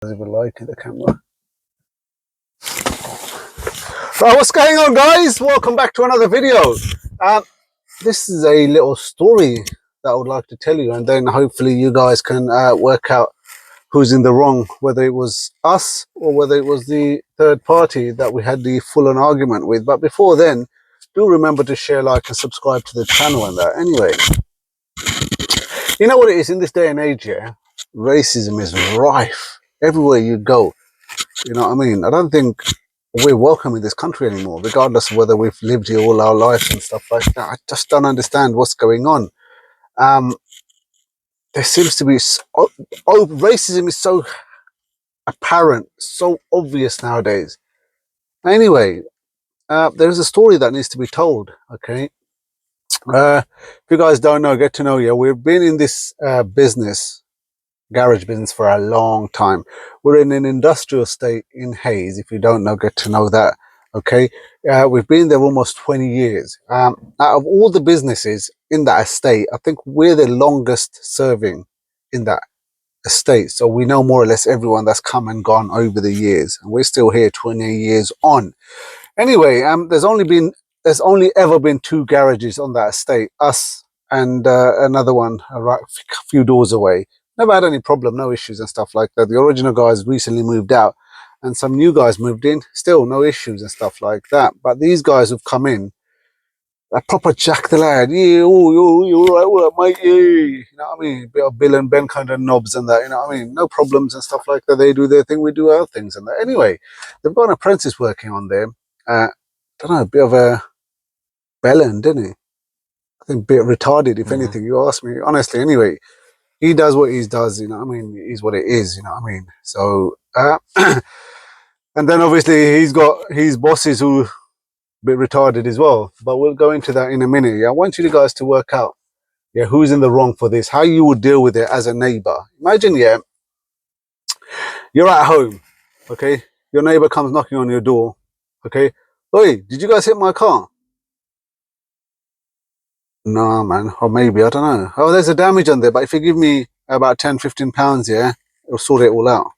Even light in the camera. Right, what's going on, guys? Welcome back to another video. This is a little story that I would like to tell you, and then hopefully you guys can work out who's in the wrong, whether it was us or whether it was the third party that we had the full-on argument with. But before then, do remember to share, like, and subscribe to the channel and that. Anyway, you know what it is in this day and age, yeah? Racism is rife everywhere you go. You know what I mean? I don't think we're welcome in this country anymore, regardless of whether we've lived here all our lives and stuff like that. I just don't understand what's going on. There seems to be racism is so apparent, so obvious nowadays. Anyway, there's a story that needs to be told. Okay, if you guys don't know, get to know you. We've been in this garage business for a long time. We're in an industrial estate in Hayes. If you don't know, get to know that. Okay, we've been there almost 20 years. Out of all the businesses in that estate, I think we're the longest serving in that estate, so we know more or less everyone that's come and gone over the years, and we're still here 20 years on. Anyway, there's only ever been two garages on that estate, us and another one right a few doors away. Never had any problem, no issues and stuff like that. The original guys recently moved out and some new guys moved in, still no issues and stuff like that. But these guys who've come in, a proper Jack the Lad, yeah, oh, you all right, mate, yeah, you know what I mean? Bit of Bill and Ben kind of knobs and that, you know what I mean? No problems and stuff like that. They do their thing, we do our things and that. Anyway, they've got an apprentice working on there. Don't know, a bit of a bellend, didn't he? I think a bit retarded, if anything, you ask me. Honestly, anyway, he does what he does, you know what I mean? It is what it is, you know what I mean? So, and then obviously he's got his bosses who bit retarded as well, but we'll go into that in a minute. Yeah, I want you guys to work out, yeah, who's in the wrong for this, how you would deal with it as a neighbor. Imagine, yeah, you're at home, okay, your neighbor comes knocking on your door, okay, oi, did you guys hit my car? No, man, or maybe, I don't know. Oh, there's a damage on there, but if you give me about 10-15 pounds, yeah, it'll sort it all out.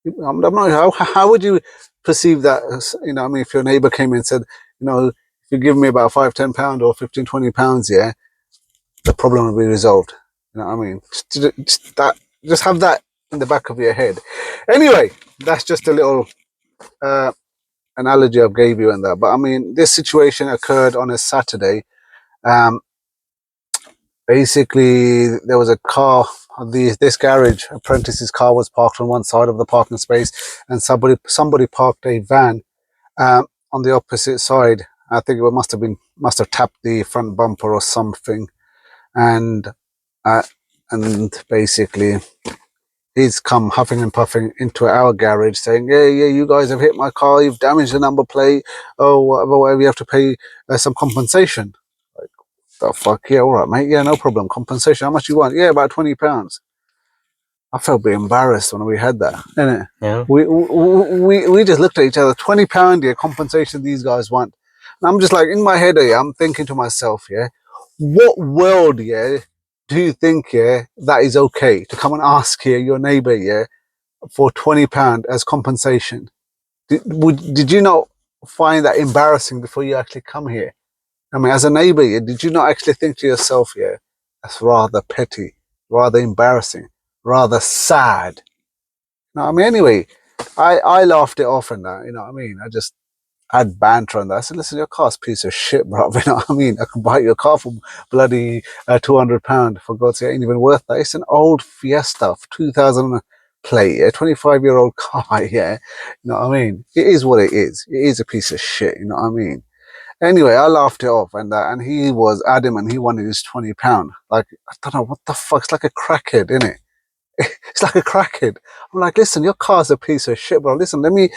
I'm not, how would you perceive that, you know, I mean, if your neighbor came in and said, you know, if you give me about £5-10 or 15-20 pounds, yeah, the problem will be resolved. You know what I mean? Just have that in the back of your head. Anyway, that's just a little analogy I gave you and that. But I mean, this situation occurred on a Saturday. Basically, there was a car. This garage apprentice's car was parked on one side of the parking space, and somebody parked a van on the opposite side. I think it must have tapped the front bumper or something, and basically he's come huffing and puffing into our garage saying, yeah, you guys have hit my car, you've damaged the number plate, oh, whatever, you have to pay some compensation. Like, the fuck, yeah, all right, mate, yeah, no problem, compensation, how much you want? Yeah, about £20. I felt a bit embarrassed when we had that, innit? Yeah. We just looked at each other, £20, yeah, compensation these guys want. And I'm just like, in my head, yeah, I'm thinking to myself, yeah, what world, yeah, do you think, yeah, that is okay to come and ask here your neighbor, yeah, for £20 as compensation? Did you not find that embarrassing before you actually come here? I mean, as a neighbor, yeah, did you not actually think to yourself, yeah, that's rather petty, rather embarrassing, rather sad? No, I mean, anyway, I laughed it off and that, you know what I mean? I just had banter on that. I said, listen, your car's a piece of shit, bro. You know what I mean? I can buy your car for bloody £200. For God's sake, it ain't even worth that. It's an old Fiesta, 2000 plate, yeah, 25-year-old car, yeah. You know what I mean? It is what it is. It is a piece of shit, you know what I mean? Anyway, I laughed it off and that, and he was adamant he wanted his £20. Like, I don't know, what the fuck? It's like a crackhead, isn't it? It's like a crackhead. I'm like, listen, your car's a piece of shit, bro. Listen, let me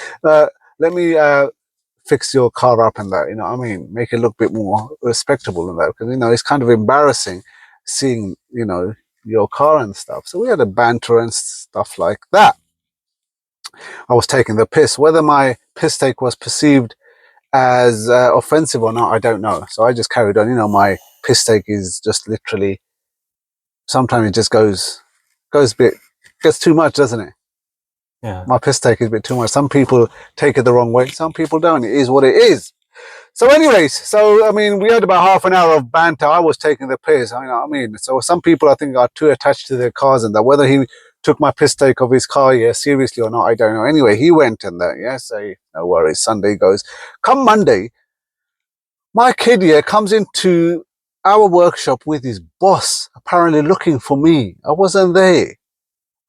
fix your car up and that, you know what I mean? Make it look a bit more respectable and that, because, you know, it's kind of embarrassing seeing, you know, your car and stuff. So we had a banter and stuff like that. I was taking the piss. Whether my piss take was perceived as offensive or not, I don't know. So I just carried on. You know, my piss take is just literally, sometimes it just gets too much, doesn't it? Yeah. My piss take is a bit too much. Some people take it the wrong way. Some people don't. It is what it is. So anyways, so I mean, we had about half an hour of banter. I was taking the piss. I know what I mean. So some people I think are too attached to their cars and that. Whether he took my piss take of his car, yeah, seriously or not, I don't know. Anyway, he went in there, yeah. So no worries. Sunday goes. Come Monday, my kid, yeah, comes into our workshop with his boss, apparently looking for me. I wasn't there.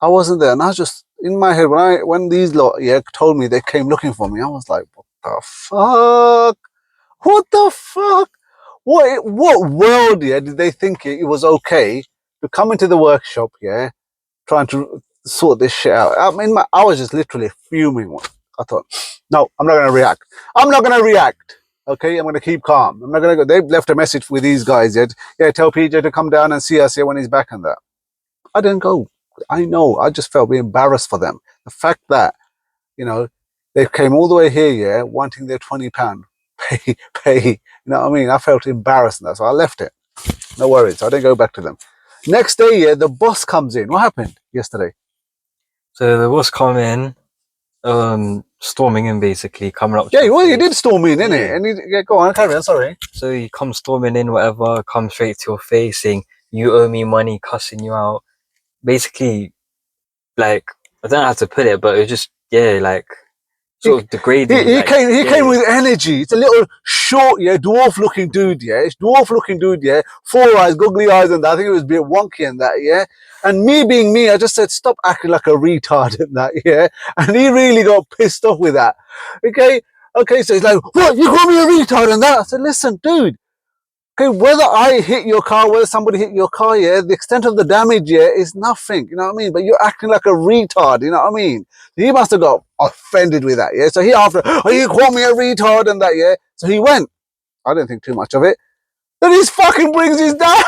I wasn't there, and I was just in my head when these lot, yeah, told me they came looking for me. I was like, what the fuck? What the fuck? What world, yeah, did they think it was okay to come into the workshop, yeah, trying to sort this shit out? I mean, I was just literally fuming. I thought, no, I'm not going to react. I'm not going to react. Okay, I'm going to keep calm. I'm not going to go. They've left a message with these guys yet. Yeah, tell PJ to come down and see us here when he's back and that. I didn't go. I know. I just felt embarrassed for them. The fact that, you know, they came all the way here, yeah, wanting their £20. Pay. You know what I mean? I felt embarrassed in that, so I left it. No worries. I didn't go back to them. Next day, yeah, the boss comes in. What happened yesterday? So the boss come in, storming in basically, coming up to Yeah, your well, he face. did storm in, didn't Yeah. he? And yeah, go on, carry on, sorry. So he comes storming in, whatever, comes straight to your face saying, you owe me money, cussing you out. Basically, like, I don't know how to put it, but it was just, yeah, like, He, sort of degrading you. he Like, came he yeah, came with energy. It's a little short, yeah, dwarf looking dude, yeah. It's dwarf looking dude, yeah. 4 eyes, googly eyes, and that. I think it was a bit wonky and that, yeah. And me being me, I just said, stop acting like a retard and that, yeah. And he really got pissed off with that. Okay, so he's like, what, you call me a retard and that? I said, listen, dude, okay, whether I hit your car, whether somebody hit your car, yeah, the extent of the damage, yeah, is nothing, you know what I mean? But you're acting like a retard, you know what I mean? He must have got offended with that, yeah? So he after, oh, you call me a retard and that, yeah? So he went. I didn't think too much of it. Then he fucking brings his dad.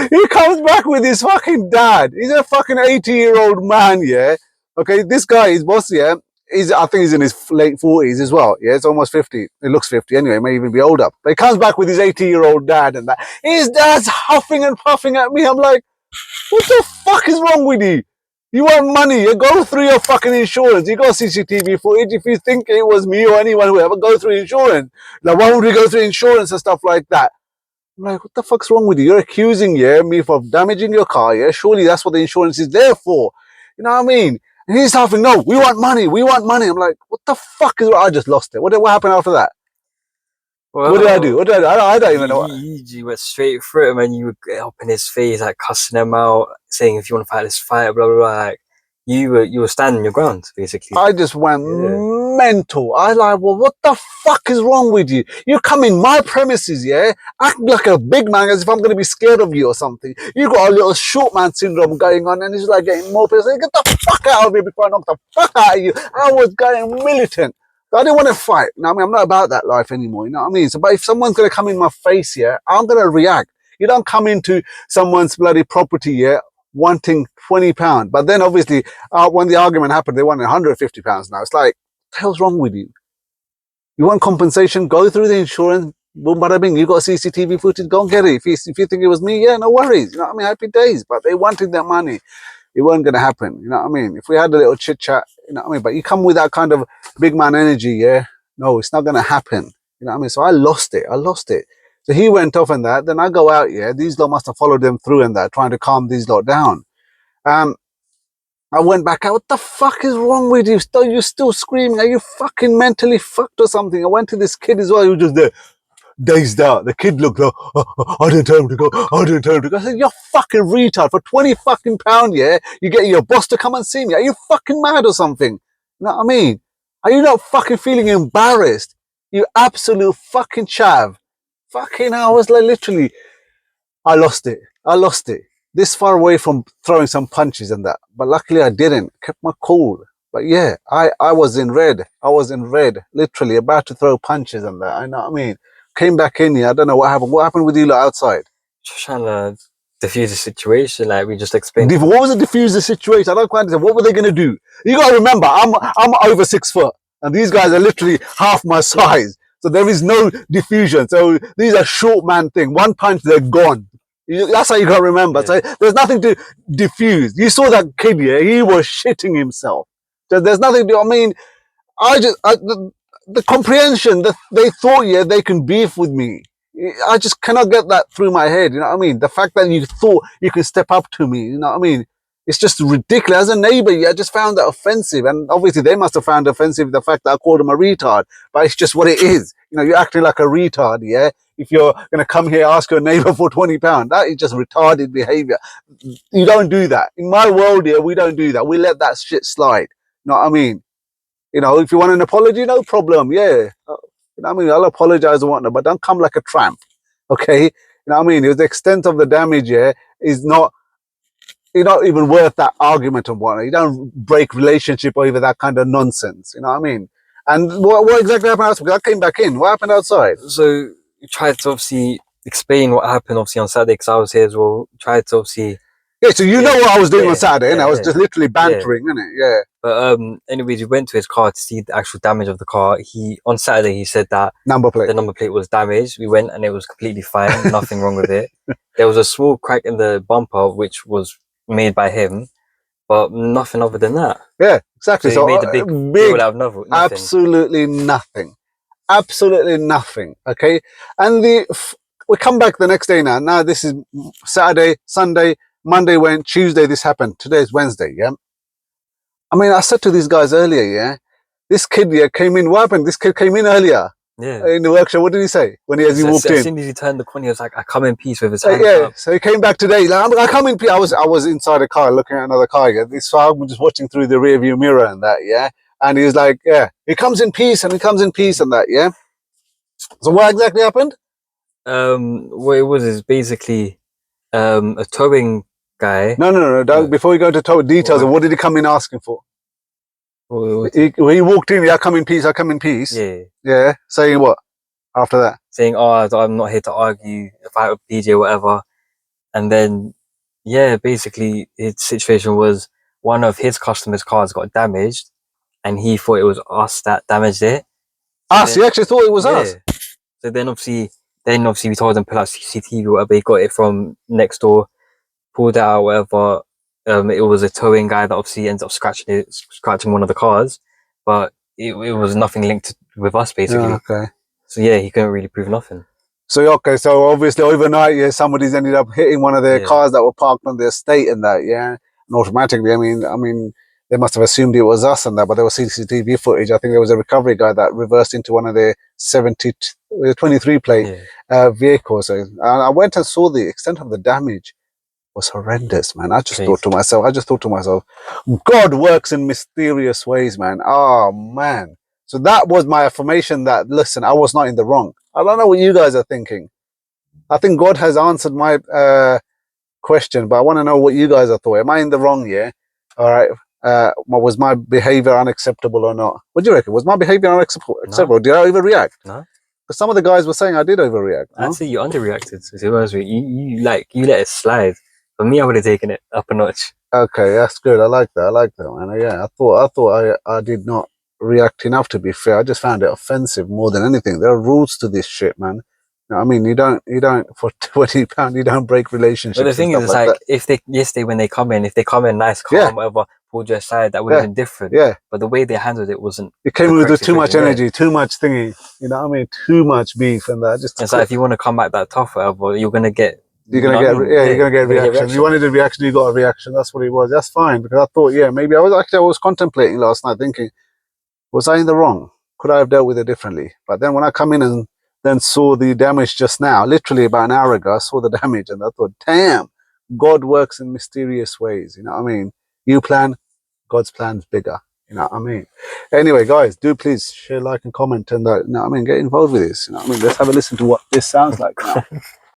He comes back with his fucking dad. He's a fucking 80-year-old man, yeah? Okay, this guy, his boss, yeah? I think he's in his late 40s as well. Yeah, it's almost 50. It looks 50 anyway, may even be older. But he comes back with his 80-year-old dad and that. His dad's huffing and puffing at me. I'm like, what the fuck is wrong with you? You want money, you go through your fucking insurance. You got CCTV footage. If you think it was me or anyone, whoever, go through insurance. Now, why would we go through insurance and stuff like that? I'm like, what the fuck's wrong with you? You're accusing, yeah, me of damaging your car, yeah? Surely that's what the insurance is there for. You know what I mean? And he's laughing, no, we want money, we want money. I'm like, what the fuck is, I just lost it. What happened after that? well, What did I do? What did I do? I don't even know. you went straight through him and you were up in his face, like, cussing him out, saying, if you want to fight, let's fight, blah, blah, blah. Like, you were standing your ground, basically. I just went Yeah. mental. I like, well, what the fuck is wrong with you? You come in my premises, yeah, act like a big man as if I'm going to be scared of you or something. You got a little short man syndrome going on, and it's like getting more pissed. Get the fuck out of me before I knock the fuck out of you. I was going militant. I didn't want to fight. You know what I mean? I'm not about that life anymore. You know what I mean? So, but if someone's going to come in my face, yeah, I'm going to react. You don't come into someone's bloody property, yeah, wanting £20. But then obviously, when the argument happened, they wanted £150 now. It's like, what the hell's wrong with you? You want compensation? Go through the insurance. Boom, bada bing. You got CCTV footage? Go and get it. If you think it was me, yeah, no worries. You know what I mean? Happy days. But they wanted that money. It wasn't going to happen. You know what I mean? If we had a little chit chat, you know what I mean? But you come with that kind of big man energy, yeah? No, it's not going to happen. You know what I mean? So I lost it. So he went off and that. Then I go out, yeah? These lot must have followed them through and that, trying to calm these lot down. I went back out. What the fuck is wrong with you? You're still screaming. Are you fucking mentally fucked or something? I went to this kid as well. He was just there, dazed out. The kid looked like, I didn't tell him to go. I didn't tell him to go. I said, you're fucking retard. For £20 fucking pound, yeah, you get your boss to come and see me. Are you fucking mad or something? You know what I mean? Are you not fucking feeling embarrassed? You absolute fucking chav. Fucking hell, I was like literally, I lost it. This far away from throwing some punches and that. But luckily I didn't. Kept my cool. But yeah, I was in red. Literally about to throw punches and that. I know what I mean. Came back in here. I don't know what happened. What happened with you lot outside? Just trying to diffuse the situation, like we just explained. What was the diffuser situation? I don't quite understand. What were they going to do? You got to remember, I'm over 6 foot. And these guys are literally half my size. So there is no diffusion. So these are short man thing. One punch, they're gone. That's how you got to remember. Yeah. So there's nothing to diffuse. You saw that kid, yeah, he was shitting himself. So there's nothing to, I mean, the comprehension that they thought, yeah, they can beef with me. I just cannot get that through my head. You know what I mean? The fact that you thought you can step up to me, you know what I mean? It's just ridiculous. As a neighbor, yeah, I just found that offensive. And obviously they must have found offensive the fact that I called him a retard. But it's just what it is. You know, you're acting like a retard, yeah? If you're going to come here, ask your neighbor for £20, that is just retarded behavior. You don't do that. In my world here, we don't do that. We let that shit slide. You know what I mean? You know, if you want an apology, no problem. Yeah. You know what I mean? I'll apologize and whatnot, but don't come like a tramp. Okay? You know what I mean? The extent of the damage here is not, you're not even worth that argument and whatnot. You don't break relationship over that kind of nonsense. You know what I mean? And what exactly happened outside? Because I came back in. What happened outside? So you tried to obviously explain what happened obviously on Saturday because I was here as well. Tried to obviously. Yeah, so you know what I was doing on yeah, Saturday, and yeah, I was yeah. just literally bantering, innit? Yeah. But anyways, we went to his car to see the actual damage of the car. On Saturday he said that Number plate. the number plate was damaged. We went and it was completely fine, nothing wrong with it. There was a small crack in the bumper which was made by him, but nothing other than that. Yeah, exactly. So he made the big deal out of nothing. Absolutely nothing. Absolutely nothing. Okay, and we come back the next day now. Now this is Saturday, Sunday, Monday went, Tuesday this happened. Today is Wednesday. Yeah. I mean, I said to these guys earlier, yeah, this kid, yeah, came in. What happened? This kid came in earlier. Yeah. In the workshop. What did he say when as he walked in? As soon as he turned the corner, he was like, "I come in peace" with his hands up. So he came back today. Like, I come in peace. I was inside a car looking at another car. Yeah. So I'm just watching through the rear view mirror and that. Yeah. And he's like, yeah, he comes in peace and he comes in peace and that. Yeah. So what exactly happened? What it was is basically a towing guy. No. Before you go into details of what did he come in asking for? He walked in, yeah, I come in peace, I come in peace. Yeah. Yeah. Saying what? After that? Saying, "Oh, I'm not here to argue about PJ or whatever." And then, yeah, basically his situation was one of his customers' cars got damaged, and he thought it was us that damaged it. Us? He actually thought it was us. So then obviously we told him pull out CCTV or whatever. He got it from next door, pulled it out, whatever. It was a towing guy that obviously ends up scratching one of the cars, but it was nothing linked with us basically. Yeah, okay. So yeah, he couldn't really prove nothing. So okay, so obviously overnight, yeah, somebody's ended up hitting one of their cars that were parked on the estate and that, yeah. And automatically, I mean, they must have assumed it was us and that, but there was CCTV footage. I think there was a recovery guy that reversed into one of their 23 plate vehicles. So, and I went and saw the extent of the damage. Was horrendous, man. I just thought to myself, God works in mysterious ways, man. Oh man. So that was my affirmation that, listen, I was not in the wrong. I don't know what you guys are thinking. I think God has answered my question, but I want to know what you guys are thought. Am I in the wrong here? All right. Was my behavior unacceptable or not? What do you reckon? Was my behavior unacceptable? No. Did I overreact? No. But some of the guys were saying I did overreact. I'd say you underreacted. To be honest with you, you let it slide. For me, I would have taken it up a notch. Okay, that's good. I like that, man. Yeah, I thought I did not react enough, to be fair. I just found it offensive more than anything. There are rules to this shit, man. You know, I mean, you don't for £20, you don't break relationships. But the thing is, it's like if when they come in nice, calm, whatever, pulled you aside, that would have been different. Yeah. But the way they handled it wasn't. It came with too much energy, too much thingy. You know what I mean? Too much beef and that. It's like if you want to come back that tough, whatever, you're gonna get. You're gonna get reaction. You wanted a reaction, you got a reaction. That's what it was. That's fine, because I thought, maybe I was contemplating last night, thinking, was I in the wrong? Could I have dealt with it differently? But then when I come in and then saw the damage just now, literally about an hour ago, I saw the damage and I thought, damn, God works in mysterious ways. You know what I mean? You plan, God's plan's bigger. You know what I mean? Anyway, guys, do please share, like, and comment, and you know what I mean, get involved with this. You know what I mean? Let's have a listen to what this sounds like now.